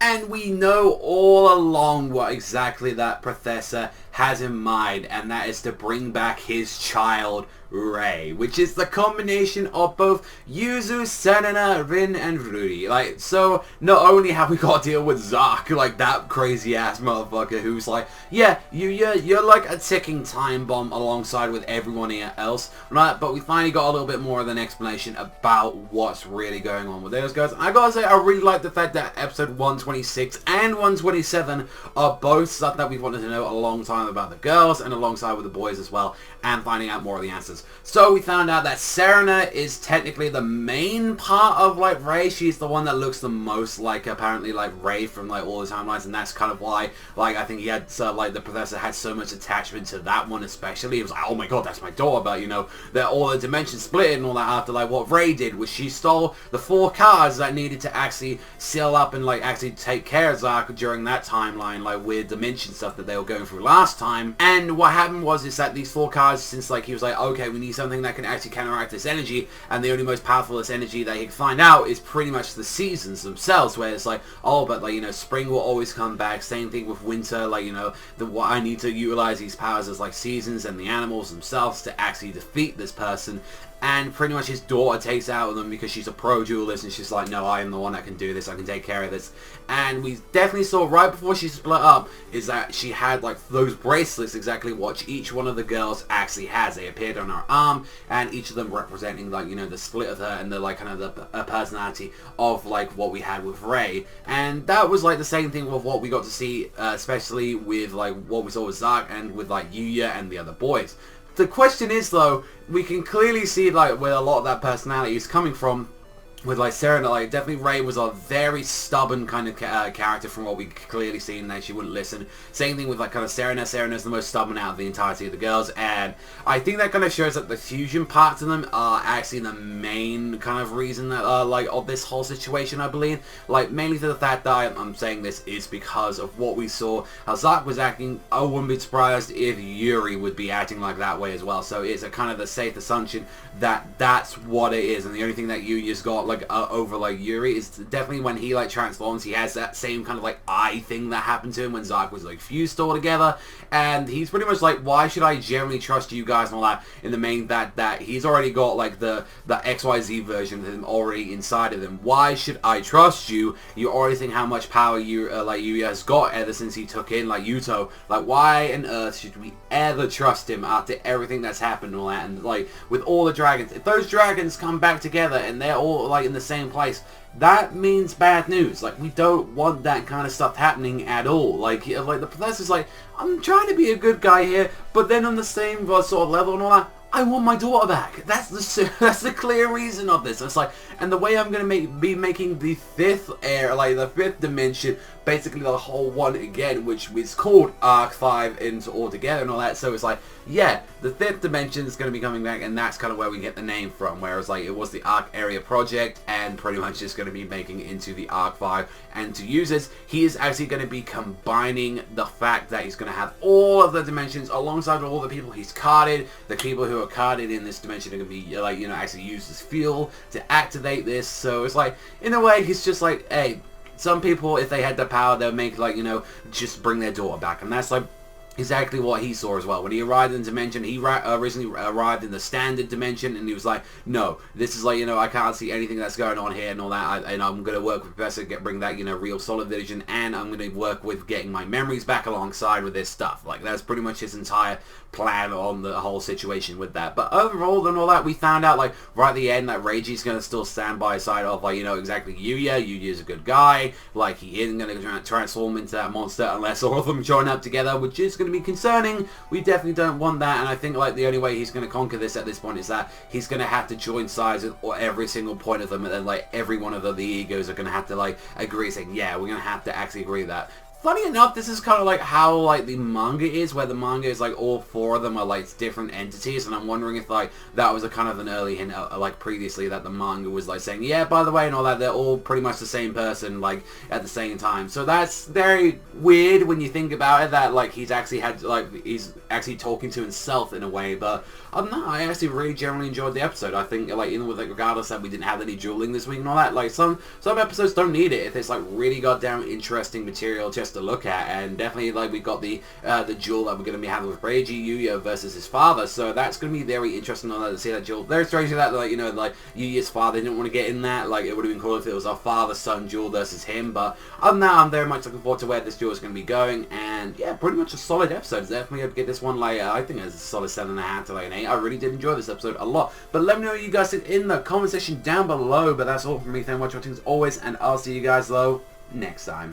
And we know all along what exactly that professor has in mind, and that is to bring back his child, Ray, which is the combination of both Yuzu, Senna, Rin, and Ruri. Like, so not only have we got to deal with Zark, like that crazy ass motherfucker who's like, yeah, you're like a ticking time bomb alongside with everyone else, right? But we finally got a little bit more of an explanation about what's really going on with those guys. And I gotta say, I really like the fact that episode 126 and 127 are both stuff that we've wanted to know a long time about the girls and alongside with the boys as well, and finding out more of the answers. So we found out that Serena is technically the main part of like Ray. She's the one that looks the most like apparently like Ray from like all the timelines, and that's kind of why like I think he had like the professor had so much attachment to that one especially. It was like, oh my god, that's my daughter, but you know that all the dimensions split and all that after like what Ray did was she stole the 4 cards that needed to actually seal up and like actually take care of Zark during that timeline, like weird dimension stuff that they were going through last time. And what happened was is that these 4 cards, since like he was like, okay, we need something that can actually counteract this energy, and the only most powerful energy that he can find out is pretty much the seasons themselves, where it's like, oh, but like, you know, spring will always come back, same thing with winter, like, you know, what I need to utilize these powers as like seasons and the animals themselves to actually defeat this person. And pretty much his daughter takes out of them because she's a pro duelist and she's like, no, I am the one that can do this, I can take care of this. And we definitely saw right before she split up is that she had like those bracelets, exactly what each one of the girls actually has. They appeared on her arm, and each of them representing like, you know, the split of her and the like kind of the personality of like what we had with Ray. And that was like the same thing with what we got to see, especially with like what we saw with Zark and with like Yuya and the other boys. The question is though, we can clearly see like where a lot of that personality is coming from with like Serena. Like definitely Ray was a very stubborn kind of character from what we clearly seen, that she wouldn't listen. Same thing with like kind of Serena. Serena's the most stubborn out of the entirety of the girls, and I think that kind of shows that the fusion parts of them are actually the main kind of reason that like of this whole situation, I believe. Like mainly to the fact that I'm saying this is because of what we saw how Zark was acting. I wouldn't be surprised if Yuri would be acting like that way as well. So it's a kind of the safe assumption that that's what it is, and the only thing that Yuya's got like over like Yuri is definitely when he like transforms, he has that same kind of like eye thing that happened to him when Zark was like fused all together, and he's pretty much like, why should I generally trust you guys and all that, in the main that he's already got like the XYZ version of him already inside of him. Why should I trust you? You already think how much power you like Yuya has got ever since he took in like Yuto. Like why on earth should we ever trust him after everything that's happened and all that? And like with all the dragons, if those dragons come back together and they're all like in the same place, that means bad news. Like we don't want that kind of stuff happening at all. Like the professor's like, I'm trying to be a good guy here, but then on the same sort of level and all that, I want my daughter back. That's the clear reason of this. It's like, and the way I'm gonna be making the 5th era, like the 5th dimension, basically the whole one again, which is called Arc 5 into altogether and all that. So it's like, yeah, the 5th dimension is going to be coming back, and that's kind of where we get the name from. Whereas like it was the Arc Area Project, and pretty much just going to be making it into the Arc 5. And to use this, he is actually going to be combining the fact that he's going to have all of the dimensions alongside all the people he's carded. The people who are carded in this dimension are going to be like, you know, actually use as fuel to activate this. So it's like, in a way, he's just like, hey, some people, if they had the power, they'll make like, you know, just bring their daughter back. And that's like exactly what he saw as well. When he arrived in the dimension, he originally arrived in the standard dimension, and he was like, no, this is like, you know, I can't see anything that's going on here and all that, and I'm going to work with Professor, bring that, you know, real solid vision, and I'm going to work with getting my memories back alongside with this stuff. Like, that's pretty much his entire plan on the whole situation with that. But overall and all that, we found out, like, right at the end that Reiji's going to still stand by his side of, like, you know, exactly Yuya. Yuya's a good guy. Like, he isn't going to transform into that monster unless all of them join up together, which is going to be concerning. We definitely don't want that, and I think, like, the only way he's going to conquer this at this point is that he's going to have to join sides with every single point of them, and then, like, every one of the egos are going to have to, like, agree, saying, yeah, we're going to have to actually agree that funny enough, this is kind of like how like the manga is, where the manga is like all four of them are like different entities, and I'm wondering if like that was a kind of an early hint, like previously, that the manga was like saying, yeah, by the way, and all that, they're all pretty much the same person, like at the same time. So that's very weird when you think about it, that like he's actually talking to himself in a way. But other than that, I actually really generally enjoyed the episode. I think like even with like regardless that we didn't have any dueling this week and all that, like some episodes don't need it if it's like really goddamn interesting material just to look at. And definitely like we got the duel that we're going to be having with Reiji Yuya versus his father, so that's going to be very interesting on that, to see that duel. Very strange that like, you know, like Yuya's father didn't want to get in that. Like it would have been cool if it was our father-son duel versus him, but other than that, I'm very much looking forward to where this duel is going to be going. And yeah, pretty much a solid episode. Definitely going to get this one like I think it's a solid 7.5 to like an 8. I really did enjoy this episode a lot. But let me know what you guys think in the comment section down below. But that's all from me. Thank you for watching as always, and I'll see you guys though next time.